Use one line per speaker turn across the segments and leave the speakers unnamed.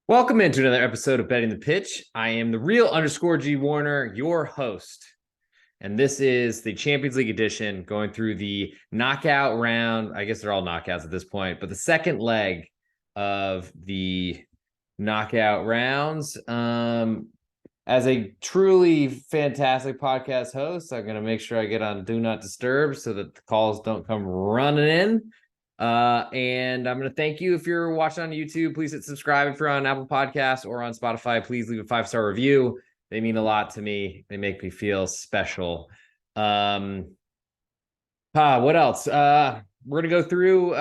Welcome into another episode of Betting the Pitch. I am the real underscore G Warner, your host. And this is the Champions League edition going through the knockout round. I guess they're all knockouts at this point, but the second leg of the knockout rounds. As a truly fantastic podcast host, I'm going to make sure I get on Do Not Disturb so that the calls don't come running in. And I'm going to thank you if you're watching on YouTube. Please hit subscribe if you're on Apple Podcasts or on Spotify. Please leave a 5-star review. They mean a lot to me. They make me feel special. What else? We're going to go through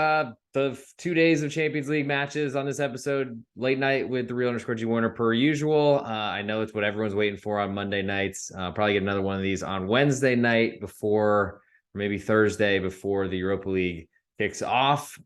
the 2 days of Champions League matches on this episode, late night with the real underscore G Warner per usual. I know it's what everyone's waiting for on Monday nights. Probably get another one of these on Wednesday night before, or maybe Thursday before the Europa League kicks off.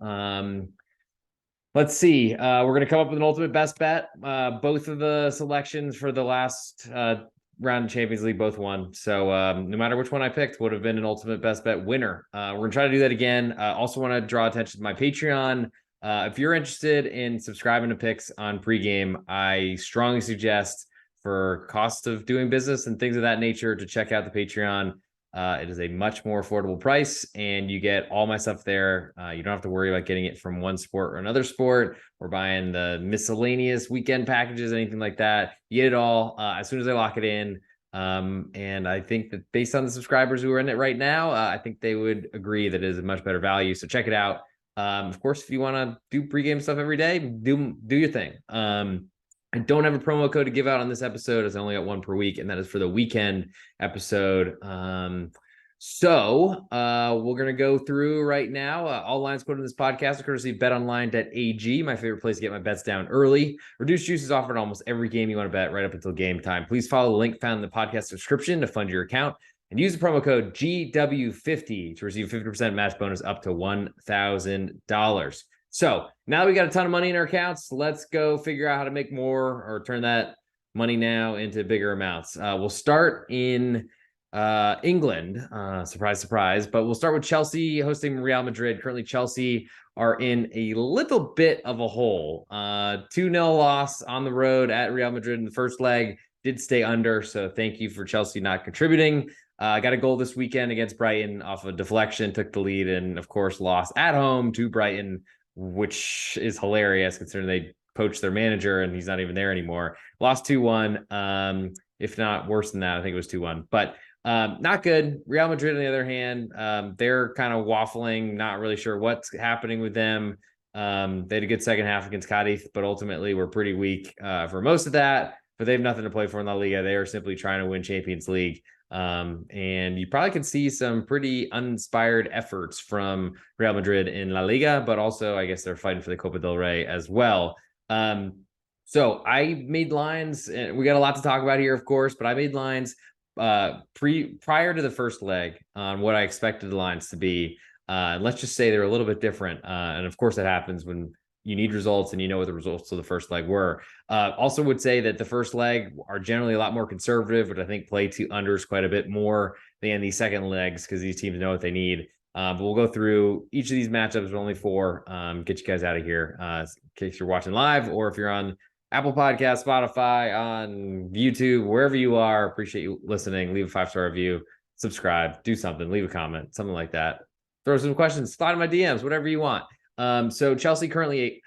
Let's see. We're going to come up with an ultimate best bet. Both of the selections for the last round of Champions League both won. So no matter which one I picked would have been an ultimate best bet winner. We're going to try to do that again. Also want to draw attention to my Patreon. If you're interested in subscribing to picks on pregame, I strongly suggest, for cost of doing business and things of that nature, to check out the Patreon. It is a much more affordable price, and you get all my stuff there. You don't have to worry about getting it from one sport or another sport, or buying the miscellaneous weekend packages, anything like that. You get it all as soon as I lock it in. And I think that based on the subscribers who are in it right now, I think they would agree that it is a much better value. So check it out. Of course, if you want to do pregame stuff every day, do your thing. I don't have a promo code to give out on this episode, as I only got one per week, and that is for the weekend episode. So we're going to go through right now. All lines quoted in this podcast are courtesy of betonline.ag, my favorite place to get my bets down early. Reduced juice is offered on almost every game you want to bet right up until game time. Please follow the link found in the podcast description to fund your account, and use the promo code GW50 to receive a 50% match bonus up to $1,000. So now that we got a ton of money in our accounts, let's go figure out how to make more or turn that money now into bigger amounts. We'll start in England. Surprise, surprise. But we'll start with Chelsea hosting Real Madrid. Currently, Chelsea are in a little bit of a hole. 2-0 loss on the road at Real Madrid in the first leg. Did stay under, so thank you for Chelsea not contributing. Got a goal this weekend against Brighton off a deflection, took the lead, and of course lost at home to Brighton, which is hilarious considering they poached their manager and he's not even there anymore. Lost 2-1. If not worse than that, I think it was 2-1. But not good. Real Madrid, on the other hand, they're kind of waffling, not really sure what's happening with them. They had a good second half against Cadiz, but ultimately were pretty weak for most of that. But they have nothing to play for in La Liga. They are simply trying to win Champions League. And you probably can see some pretty uninspired efforts from Real Madrid in La Liga, but also I guess they're fighting for the Copa del Rey as well. So I made lines, and we got a lot to talk about here, of course, but I made lines prior to the first leg on what I expected the lines to be. Let's just say they're a little bit different. And of course that happens when you need results and you know what the results of the first leg were. Also would say that the first leg are generally a lot more conservative, which I think play to unders quite a bit more than the second legs because these teams know what they need. But we'll go through each of these matchups, only 4, get you guys out of here in case you're watching live, or if you're on Apple Podcasts, Spotify, on YouTube, wherever you are. Appreciate you listening. Leave a 5-star review, subscribe, do something, leave a comment, something like that. Throw some questions, slide in my DMs, whatever you want. So Chelsea currently,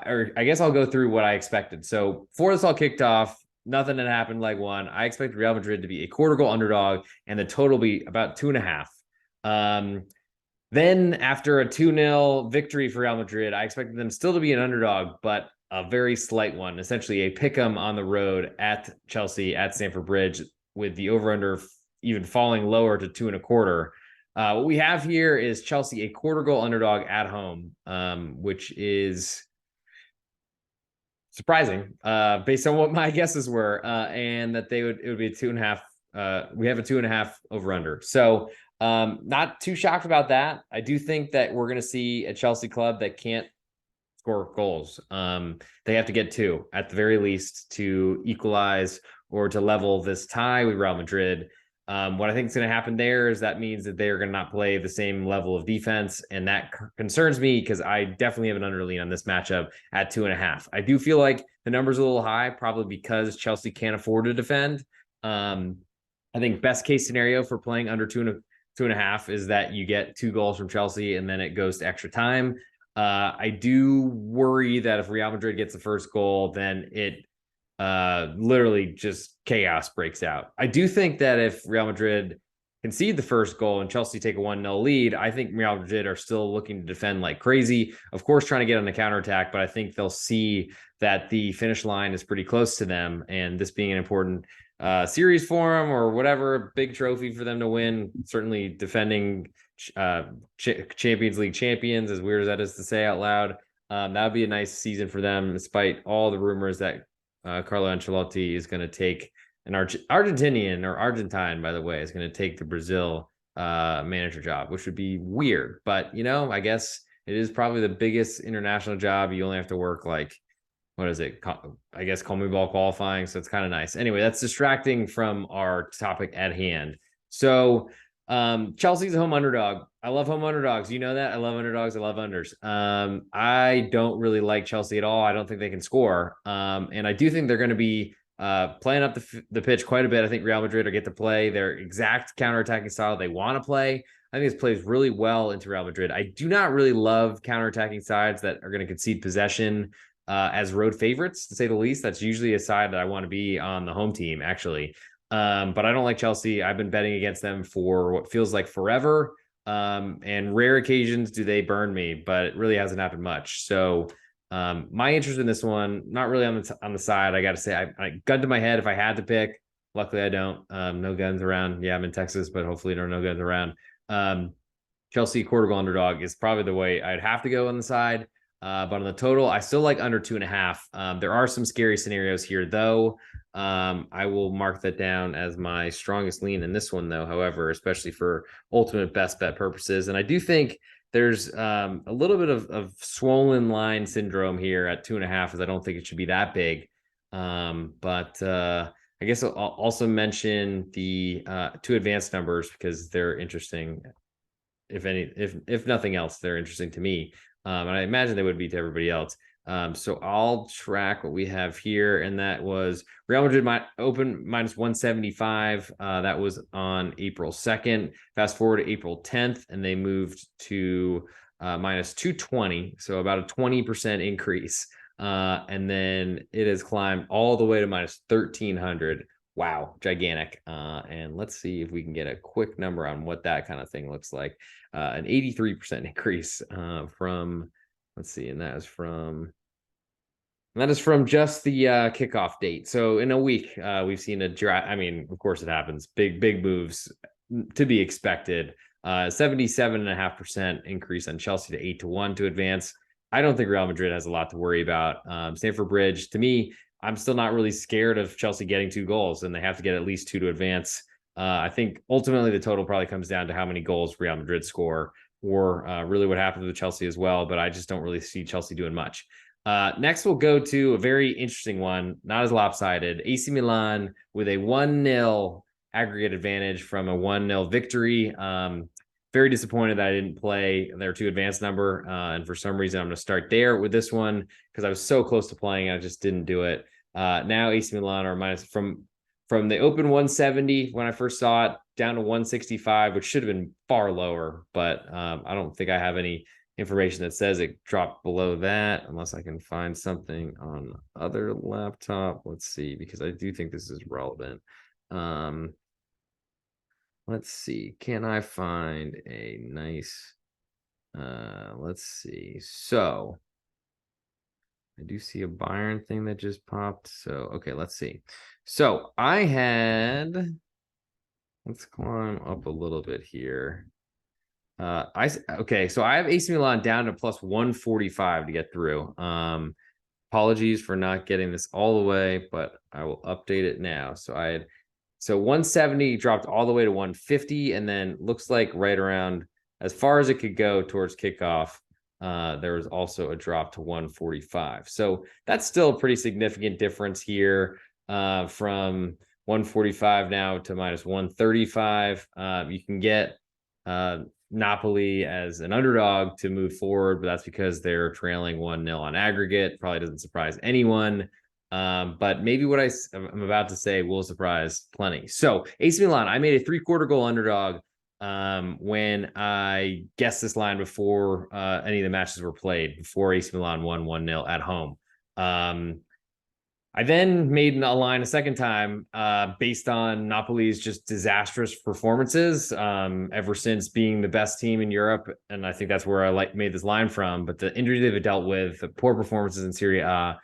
or I guess I'll go through what I expected. So before this all kicked off, nothing had happened leg one. I expected Real Madrid to be a quarter goal underdog and the total be about 2.5. Then after a 2-0 victory for Real Madrid, I expected them still to be an underdog, but a very slight one, essentially a pick'em on the road at Chelsea at Stamford Bridge, with the over-under even falling lower to 2.25. What we have here is Chelsea a quarter goal underdog at home, which is surprising based on what my guesses were, and that it would be a 2.5. We have a 2.5 over under. So not too shocked about that. I do think that we're going to see a Chelsea club that can't score goals. They have to get 2 at the very least to equalize or to level this tie with Real Madrid. What I think is going to happen there is that means that they're going to not play the same level of defense. And that concerns me because I definitely have an underlean on this matchup at 2.5. I do feel like the number's a little high, probably because Chelsea can't afford to defend. I think best case scenario for playing under 2.5 is that you get 2 goals from Chelsea and then it goes to extra time. I do worry that if Real Madrid gets the first goal, then it literally just chaos breaks out. I do think that if Real Madrid concede the first goal and Chelsea take a 1-0 lead, I think Real Madrid are still looking to defend like crazy. Of course, trying to get on the counterattack, but I think they'll see that the finish line is pretty close to them. And this being an important series for them or whatever, big trophy for them to win, certainly defending Champions League champions, as weird as that is to say out loud. That would be a nice season for them, despite all the rumors that Carlo Ancelotti is going to take an Argentine, by the way, is going to take the Brazil manager job, which would be weird. But, I guess it is probably the biggest international job. You only have to work what is it? I guess CONMEBOL qualifying. So it's kind of nice. Anyway, that's distracting from our topic at hand. So Chelsea's a home underdog. I love home underdogs. You know that. I love underdogs. I love unders. I don't really like Chelsea at all. I don't think they can score. And I do think they're going to be playing up the pitch quite a bit. I think Real Madrid will get to play their exact counterattacking style they want to play. I think this plays really well into Real Madrid. I do not really love counterattacking sides that are going to concede possession as road favorites, to say the least. That's usually a side that I want to be on the home team, actually. But I don't like Chelsea. I've been betting against them for what feels like forever. And rare occasions do they burn me, but it really hasn't happened much. So my interest in this one, not really on the side. I got to say, I gun to my head if I had to pick. Luckily, I don't. No guns around. Yeah, I'm in Texas, but hopefully there are no guns around. Chelsea quarter goal underdog is probably the way I'd have to go on the side. But on the total, I still like under 2.5. There are some scary scenarios here, though. I will mark that down as my strongest lean in this one, though, however, especially for ultimate best bet purposes. And I do think there's a little bit of swollen line syndrome here at 2.5, as I don't think it should be that big. But I guess I'll also mention the 2 advanced numbers because they're interesting. If nothing else, they're interesting to me. And I imagine they would be to everybody else. So I'll track what we have here. And that was Real Madrid open minus 175. That was on April 2nd. Fast forward to April 10th, and they moved to minus 220. So about a 20% increase. And then it has climbed all the way to minus 1300. Wow, gigantic. And let's see if we can get a quick number on what that kind of thing looks like. An 83% increase from, let's see, and that is from just the kickoff date. So in a week, we've seen a draft. I mean, of course it happens. Big moves to be expected. 77.5% increase on Chelsea to 8-1 to advance. I don't think Real Madrid has a lot to worry about. Stamford Bridge, to me, I'm still not really scared of Chelsea getting 2 goals, and they have to get at least 2 to advance. I think ultimately the total probably comes down to how many goals Real Madrid score, or really what happens with Chelsea as well. But I just don't really see Chelsea doing much. Next, we'll go to a very interesting one, not as lopsided. AC Milan with a 1-0 aggregate advantage from a 1-0 victory. Very disappointed that I didn't play their 2 advanced number. And for some reason, I'm going to start there with this one because I was so close to playing. I just didn't do it. Now AC Milan are minus from the open 170 when I first saw it down to 165, which should have been far lower. But I don't think I have any information that says it dropped below that unless I can find something on other laptop. Let's see, because I do think this is relevant. Let's see. Can I find a nice let's see. So I do see a Bayern thing that just popped. So okay, let's see. So I had, let's climb up a little bit here. Okay, so I have AC Milan down to plus 145 to get through. Apologies for not getting this all the way, but I will update it now. So 170 dropped all the way to 150, and then looks like right around as far as it could go towards kickoff, there was also a drop to 145. So that's still a pretty significant difference here from 145 now to minus 135. You can get Napoli as an underdog to move forward, but that's because they're trailing 1-0 on aggregate. Probably doesn't surprise anyone. But maybe what I'm about to say will surprise plenty. So AC Milan, I made a 3/4 goal underdog when I guessed this line before any of the matches were played, before AC Milan won 1-0 at home. I then made a line a second time based on Napoli's just disastrous performances ever since being the best team in Europe. And I think that's where I made this line from. But the injuries they've dealt with, the poor performances in Serie A,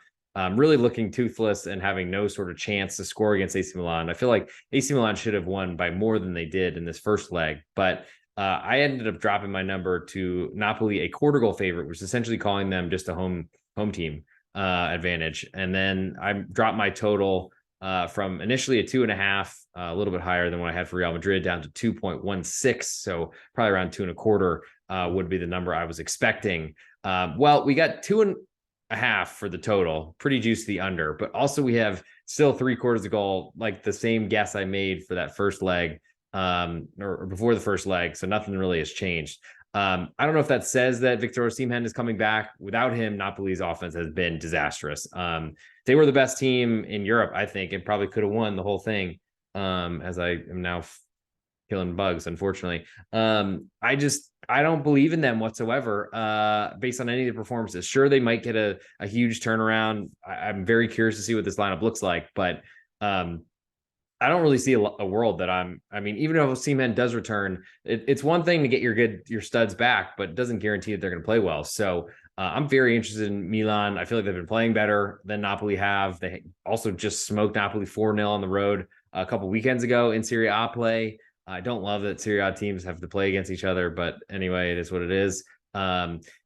really looking toothless and having no sort of chance to score against AC Milan. I feel like AC Milan should have won by more than they did in this first leg. But I ended up dropping my number to Napoli, a quarter goal favorite, which is essentially calling them just a home team advantage. And then I dropped my total from initially a 2.5, a little bit higher than what I had for Real Madrid, down to 2.16. So probably around 2.25 would be the number I was expecting. Well, we got 2.5 for the total, pretty juicy the under, but also we have still 3/4 of goal, like the same guess I made for that first leg or before the first leg. So nothing really has changed. I don't know if that says that Victor Osimhen is coming back. Without him, Napoli's offense has been disastrous. They were the best team in Europe, I think, and probably could have won the whole thing. As I am now killing bugs, unfortunately. I don't believe in them whatsoever based on any of the performances. Sure, they might get a huge turnaround. I'm very curious to see what this lineup looks like, but I don't really see a world that I mean, even if Osimhen does return, it's one thing to get your studs back, but it doesn't guarantee that they're going to play well. So I'm very interested in Milan. I feel like they've been playing better than Napoli have. They also just smoked Napoli 4-0 on the road a couple weekends ago in Serie A play. I don't love that Serie A teams have to play against each other, but anyway, it is what it is.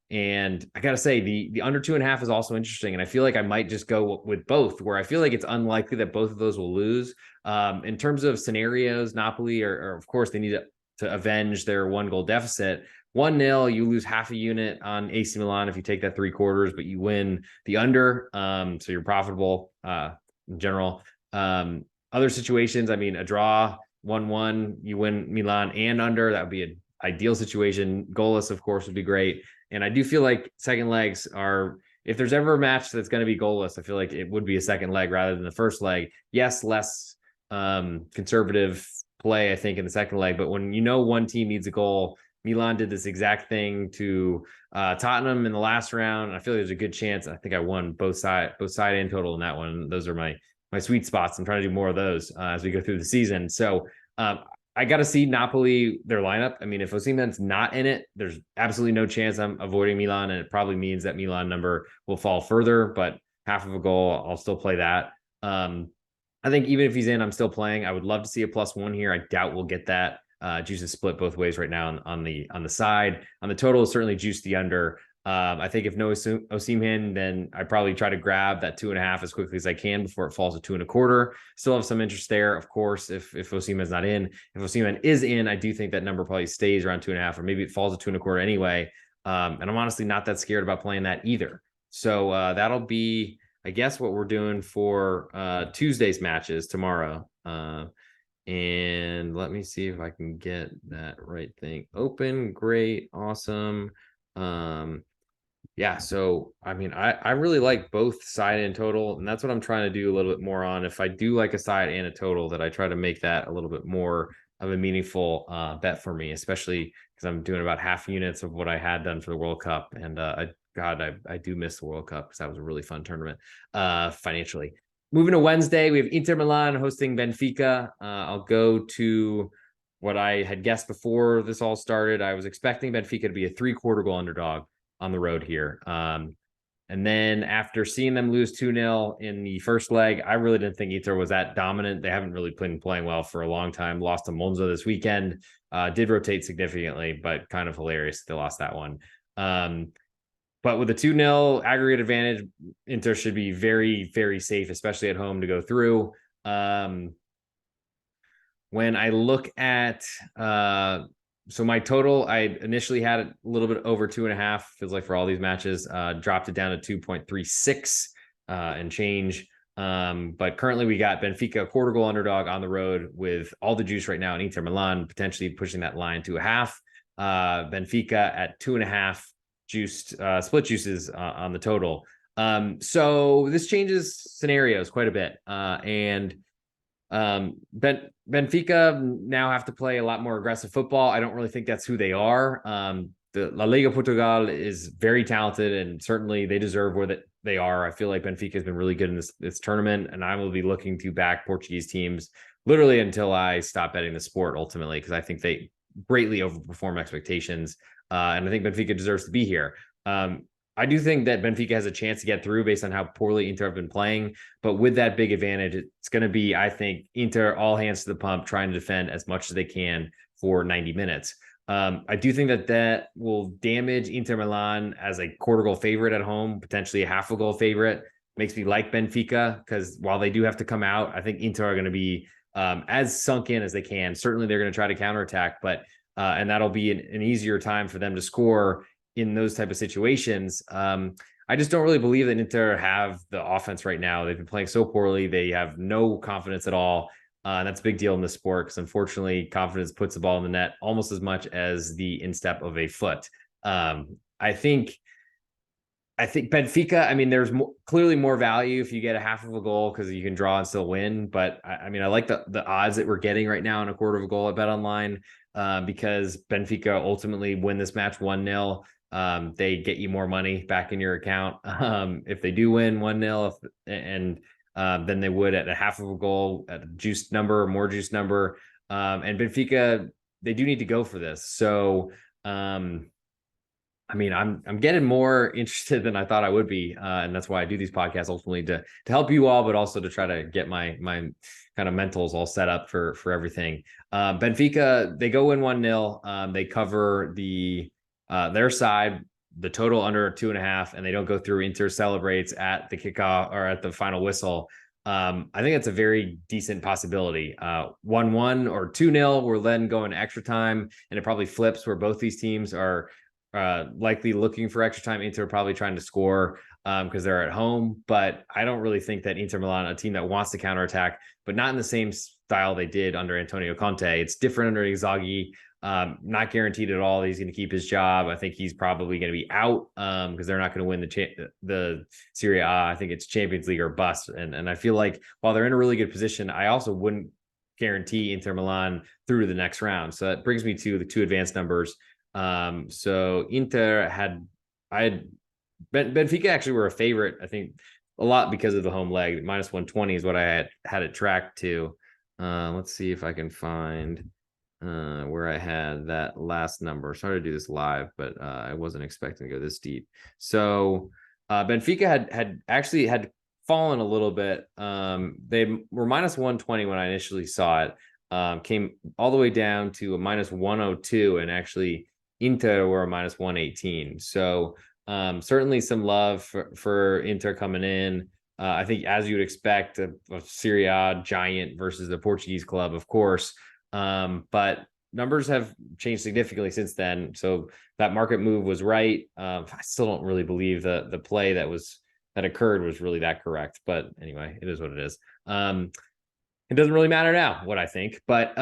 And I got to say, the under 2.5 is also interesting. And I feel like I might just go with both, where I feel like it's unlikely that both of those will lose. In terms of scenarios, Napoli are of course, they need to avenge their 1-goal deficit. 1-0, you lose half a unit on AC Milan if you take that 3/4, but you win the under. So you're profitable in general. Other situations, I mean, a draw, 1-1, you win Milan and under. That would be an ideal situation. Goalless, of course, would be great. And I do feel like second legs are, if there's ever a match that's going to be goalless, I feel like it would be a second leg rather than the first leg. Yes, less conservative play, I think, in the second leg. But when you know one team needs a goal, Milan did this exact thing to Tottenham in the last round. I feel like there's a good chance. I think I won both side and total in that one. Those are my sweet spots. I'm trying to do more of those as we go through the season. So I got to see Napoli, their lineup. I mean, if Osimhen's not in it, there's absolutely no chance I'm avoiding Milan, and it probably means that Milan number will fall further, but half of a goal, I'll still play that. I think even if he's in, I'm still playing. I would love to see a +1 here. I doubt we'll get that. Juice is split both ways right now on the side. On the total, certainly juice the under. I think if no Osimhen, then I probably try to grab that 2.5 as quickly as I can before it falls to 2.25. Still have some interest there, of course, if Osimhen's not in. If Osimhen is in, I do think that number probably stays around 2.5, or maybe it falls to 2.25 anyway. And I'm honestly not that scared about playing that either. So that'll be, I guess, what we're doing for Tuesday's matches tomorrow. And let me see if I can get that right thing open. Great. Awesome. Yeah, so I mean, I really like both side and total, and that's what I'm trying to do a little bit more on. If I do like a side and a total, that I try to make that a little bit more of a meaningful bet for me, especially because I'm doing about half units of what I had done for the World Cup. And I do miss the World Cup because that was a really fun tournament financially. Moving to Wednesday, we have Inter Milan hosting Benfica. I'll go to what I had guessed before this all started. I was expecting Benfica to be a 3/4 goal underdog on the road here. And then after seeing them lose 2-0 in the first leg, I really didn't think Inter was that dominant. They haven't really been playing well for a long time. Lost to Monza this weekend. Did rotate significantly, but kind of hilarious they lost that one. But with a 2-0 aggregate advantage, Inter should be very, very safe, especially at home, to go through. When I look at so my total, I initially had it a little bit over 2.5, feels like for all these matches, dropped it down to 2.36 and change. But currently we got Benfica, a quarter goal underdog on the road with all the juice right now, and Inter Milan potentially pushing that line to a half. Benfica at 2.5 juiced, split juices on the total. So this changes scenarios quite a bit. Benfica now have to play a lot more aggressive football. I don't really think that's who they are. The La Liga Portugal is very talented, and certainly they deserve where they are. I feel like Benfica has been really good in this tournament, and I will be looking to back Portuguese teams literally until I stop betting the sport ultimately, because I think they greatly overperform expectations. And I think Benfica deserves to be here. I do think that Benfica has a chance to get through based on how poorly Inter have been playing. But with that big advantage, it's going to be, I think, Inter all hands to the pump, trying to defend as much as they can for 90 minutes. I do think that will damage Inter Milan as a quarter goal favorite at home, potentially a half a goal favorite. Makes me like Benfica, because while they do have to come out, I think Inter are going to be as sunk in as they can. Certainly they're going to try to counterattack, but and that'll be an easier time for them to score in those type of situations. I just don't really believe that Inter have the offense right now. They've been playing so poorly. They have no confidence at all. And that's a big deal in the sport, because unfortunately confidence puts the ball in the net almost as much as the instep of a foot. I think Benfica, I mean, there's clearly more value if you get a half of a goal, because you can draw and still win. But I mean, I like the odds that we're getting right now on a quarter of a goal at Bet Online, because Benfica ultimately win this match 1-0. They get you more money back in your account if they do win 1-0, and than they would at a half of a goal at a juiced number or more juiced number. And Benfica, they do need to go for this. So, I mean, I'm getting more interested than I thought I would be, and that's why I do these podcasts ultimately to help you all, but also to try to get my kind of mentals all set up for everything. Benfica, they go in 1-0. They cover their side, the total under 2.5, and they don't go through. Inter celebrates at the kickoff or at the final whistle. I think that's a very decent possibility. 1-1 or 2-0, we're then going to extra time, and it probably flips where both these teams are likely looking for extra time. Inter probably trying to score because they're at home, but I don't really think that Inter Milan, a team that wants to counterattack, but not in the same style they did under Antonio Conte. It's different under Inzaghi. Not guaranteed at all that he's going to keep his job. I think he's probably going to be out because they're not going to win the Serie A. I think it's Champions League or bust. And I feel like while they're in a really good position, I also wouldn't guarantee Inter Milan through to the next round. So that brings me to the two advanced numbers. So Inter Benfica actually were a favorite, I think, a lot because of the home leg. Minus 120 is what I had it tracked to. Let's see if I can find where I had that last number. Sorry to do this live, but I wasn't expecting to go this deep. So Benfica had fallen a little bit. They were minus 120 when I initially saw it. Came all the way down to a minus 102, and actually Inter were a minus 118. So certainly some love for Inter coming in. I think, as you would expect, a Serie A giant versus a Portuguese club, of course. But numbers have changed significantly since then. So that market move was right. I still don't really believe the play that occurred was really that correct. But anyway, it is what it is. It doesn't really matter now what I think, but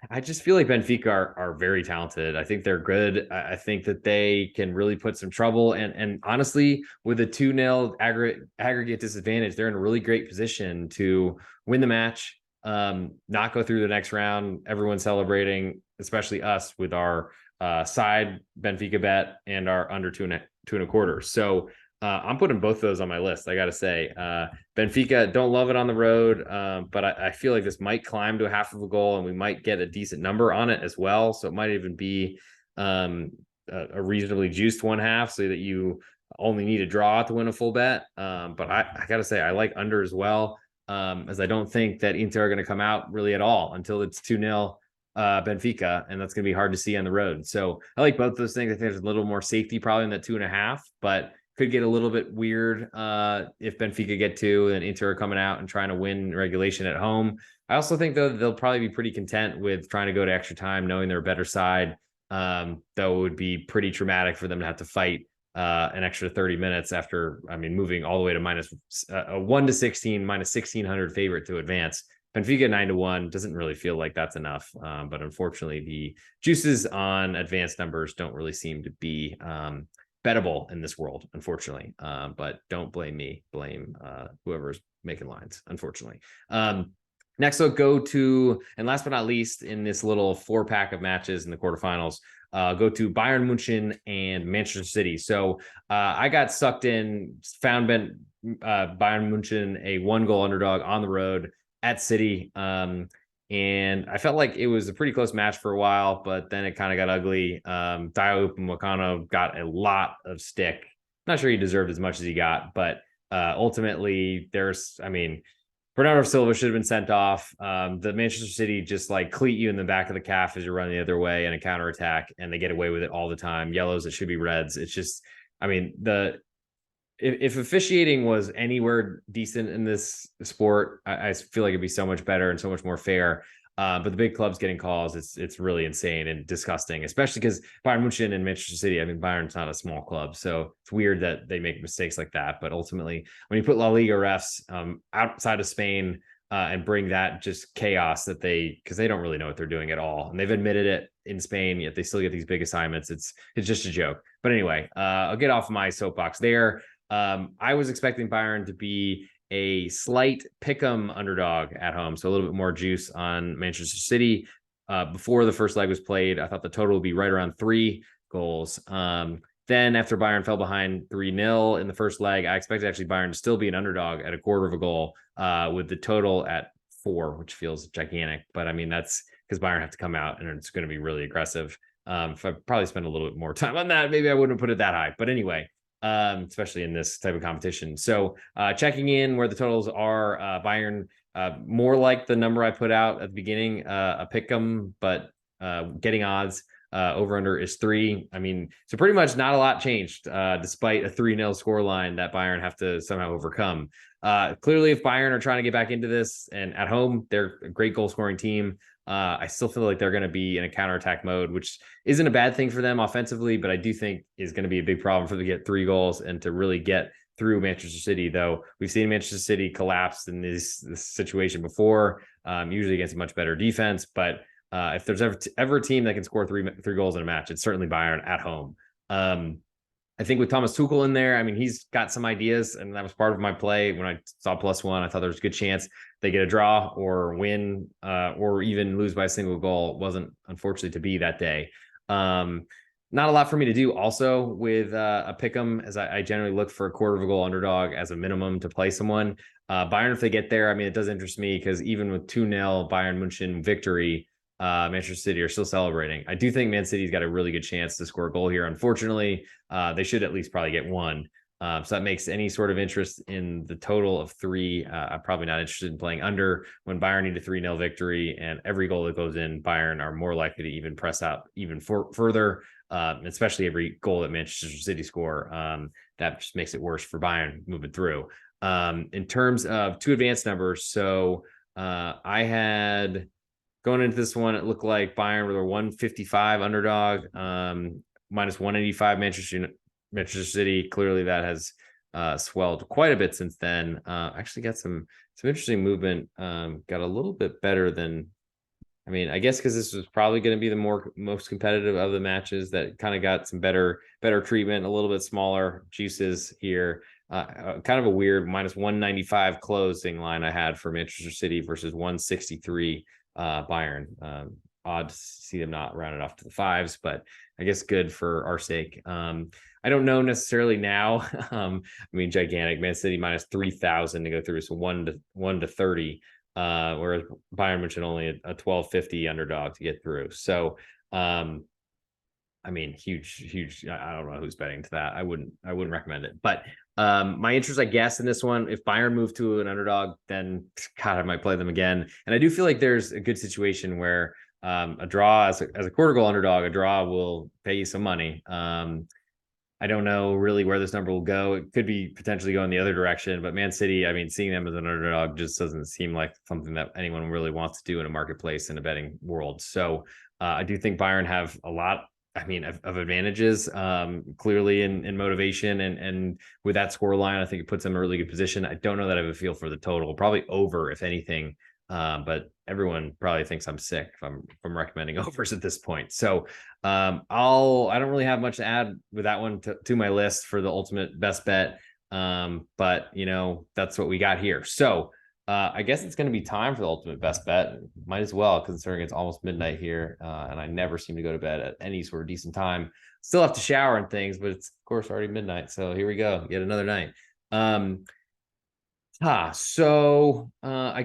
I just feel like Benfica are very talented. I think they're good. I think that they can really put some trouble. And honestly, with a 2-0 aggregate disadvantage, they're in a really great position to win the match, not go through the next round. Everyone's celebrating, especially us with our side Benfica bet and our under 2.25. So I'm putting both of those on my list. I got to say, Benfica, don't love it on the road, but I feel like this might climb to a half of a goal, and we might get a decent number on it as well. So it might even be a reasonably juiced 1/2, so that you only need a draw to win a full bet. But I got to say, I like under as well, as I don't think that Inter are going to come out really at all until it's 2-0 Benfica, and that's going to be hard to see on the road. So I like both those things. I think there's a little more safety probably in that 2.5, but could get a little bit weird if Benfica get 2 and Inter are coming out and trying to win regulation at home. I also think, though, they'll probably be pretty content with trying to go to extra time, knowing they're a better side. Though it would be pretty traumatic for them to have to fight an extra 30 minutes after, moving all the way to minus a 1-16, minus 1,600 favorite to advance. Benfica 9-1 doesn't really feel like that's enough. But unfortunately, the juices on advanced numbers don't really seem to be bettable in this world, unfortunately. But don't blame me, blame whoever's making lines, unfortunately. Next, we'll go to, and last but not least, in this little 4-pack of matches in the quarterfinals, go to Bayern Munchen and Manchester City. So I got sucked in, found Bayern Munchen a 1-goal underdog on the road at City. And I felt like it was a pretty close match for a while, but then it kind of got ugly. Dayot Upamecano got a lot of stick. Not sure he deserved as much as he got, but ultimately Bernardo Silva should have been sent off. The Manchester City just like cleat you in the back of the calf as you're running the other way in a counterattack, and they get away with it all the time. Yellows, it should be reds. It's just, if officiating was anywhere decent in this sport, I feel like it'd be so much better and so much more fair. But the big clubs getting calls, it's really insane and disgusting, especially because Bayern Munchen and Manchester City, Bayern's not a small club, so it's weird that they make mistakes like that. But ultimately, when you put La Liga refs outside of Spain and bring that just chaos that because they don't really know what they're doing at all, and they've admitted it in Spain, yet they still get these big assignments. It's just a joke. But anyway, I'll get off my soapbox there. I was expecting Bayern to be a slight pick'em underdog at home, so a little bit more juice on Manchester City. Before the first leg was played, I thought the total would be right around 3 goals. Then after Bayern fell behind 3-0 in the first leg, I expected actually Bayern to still be an underdog at a quarter of a goal, with the total at 4, which feels gigantic. But that's because Bayern have to come out and it's going to be really aggressive. If I probably spent a little bit more time on that, maybe I wouldn't have put it that high. But anyway, especially in this type of competition. So checking in where the totals are, Bayern more like the number I put out at the beginning, a pick'em, but getting odds over under is 3. So pretty much not a lot changed despite a 3-0 score line that Bayern have to somehow overcome. Clearly, if Bayern are trying to get back into this, and at home they're a great goal scoring team, I still feel like they're going to be in a counterattack mode, which isn't a bad thing for them offensively, but I do think is going to be a big problem for them to get 3 goals and to really get through Manchester City, though we've seen Manchester City collapse in this situation before, usually against a much better defense. But if there's ever a team that can score three goals in a match, it's certainly Bayern at home. I think with Thomas Tuchel in there, he's got some ideas, and that was part of my play. When I saw +1, I thought there was a good chance they get a draw or win, or even lose by a single goal. It wasn't, unfortunately, to be that day. Not a lot for me to do also with a pick'em, as I generally look for a quarter of a goal underdog as a minimum to play someone. Bayern, if they get there, it does interest me, because even with 2-0 Bayern Munchen victory, Manchester City are still celebrating. I do think Man City's got a really good chance to score a goal here. Unfortunately, they should at least probably get 1. So that makes any sort of interest in the total of 3. I'm probably not interested in playing under when Bayern need a 3-0 victory, and every goal that goes in, Bayern are more likely to even press out even further, especially every goal that Manchester City score. That just makes it worse for Bayern moving through. In terms of 2 advanced numbers, so I had... Going into this one, it looked like Bayern were a 155 underdog, minus 185 Manchester City. Clearly, that has swelled quite a bit since then. Actually got some interesting movement. Got a little bit better than, I guess because this was probably going to be the most competitive of the matches, that kind of got some better treatment, a little bit smaller juices here. Kind of a weird minus 195 closing line I had for Manchester City versus 163 Bayern. Odd to see them not rounded off to the 5s, but I guess good for our sake. I don't know necessarily now. Gigantic Man City minus 3,000 to go through, so 1 to 30, whereas Bayern Munchen only a 1250 underdog to get through. So huge. I don't know who's betting to that. I wouldn't recommend it. But my interest, I guess, in this one, if Bayern move to an underdog, then God, I might play them again. And I do feel like there's a good situation where a draw as a quarter goal underdog, a draw will pay you some money. I don't know really where this number will go. It could be potentially going the other direction, but Man City, seeing them as an underdog just doesn't seem like something that anyone really wants to do in a marketplace in a betting world. So I do think Bayern have a lot I mean, of advantages, clearly in motivation and with that score line, I think it puts them in a really good position. I don't know that I have a feel for the total, probably over, if anything. But everyone probably thinks I'm sick if I'm recommending overs at this point. So I don't really have much to add with that one to my list for the ultimate best bet. But that's what we got here. So I guess it's going to be time for the ultimate best bet. Might as well, considering it's almost midnight here, and I never seem to go to bed at any sort of decent time. Still have to shower and things, but it's of course already midnight. So here we go, yet another night. I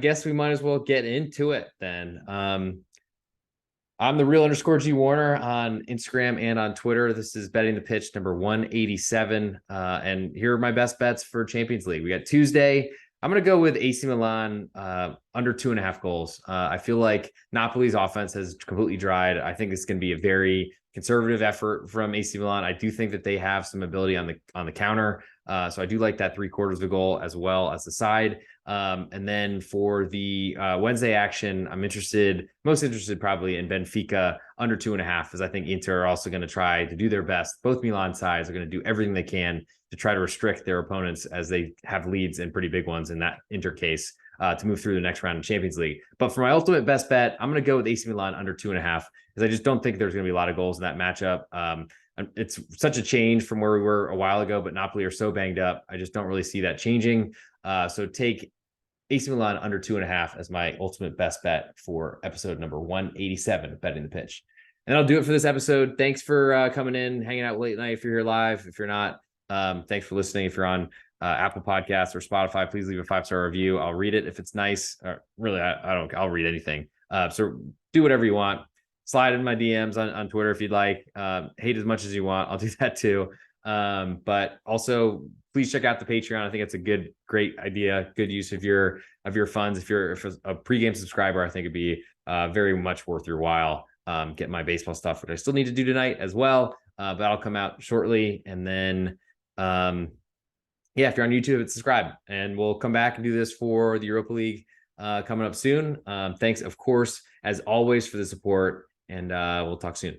guess we might as well get into it then. I'm the real _ G Warner on Instagram and on Twitter. This is Betting the Pitch number 187. And here are my best bets for Champions League. We got Tuesday. I'm going to go with AC Milan under 2.5 goals. I feel like Napoli's offense has completely dried. I think it's going to be a very conservative effort from AC Milan. I do think that they have some ability on the counter. So I do like that 3/4 of a goal as well as the side. And then for the Wednesday action, I'm most interested probably in Benfica under 2.5, because I think Inter are also going to try to do their best. Both Milan sides are going to do everything they can to try to restrict their opponents as they have leads and pretty big ones in that Inter case to move through the next round of Champions League. But for my ultimate best bet, I'm going to go with AC Milan under 2.5, because I just don't think there's going to be a lot of goals in that matchup. It's such a change from where we were a while ago, but Napoli are so banged up. I just don't really see that changing. So take AC Milan under 2.5 as my ultimate best bet for episode number 187 of Betting the Pitch. And that'll do it for this episode. Thanks for coming in, hanging out late night if you're here live. If you're not, thanks for listening. If you're on Apple Podcasts or Spotify, please leave a 5-star review. I'll read it if it's nice. Really, I'll read anything. So do whatever you want. Slide in my DMs on Twitter if you'd like. Hate as much as you want. I'll do that too. But also please check out the Patreon. I think it's a great idea, good use of your funds. If you're a pregame subscriber, I think it'd be very much worth your while. Get my baseball stuff, which I still need to do tonight as well. But that'll come out shortly. And then, if you're on YouTube, hit subscribe, and we'll come back and do this for the Europa League coming up soon. Thanks, of course, as always, for the support, and we'll talk soon.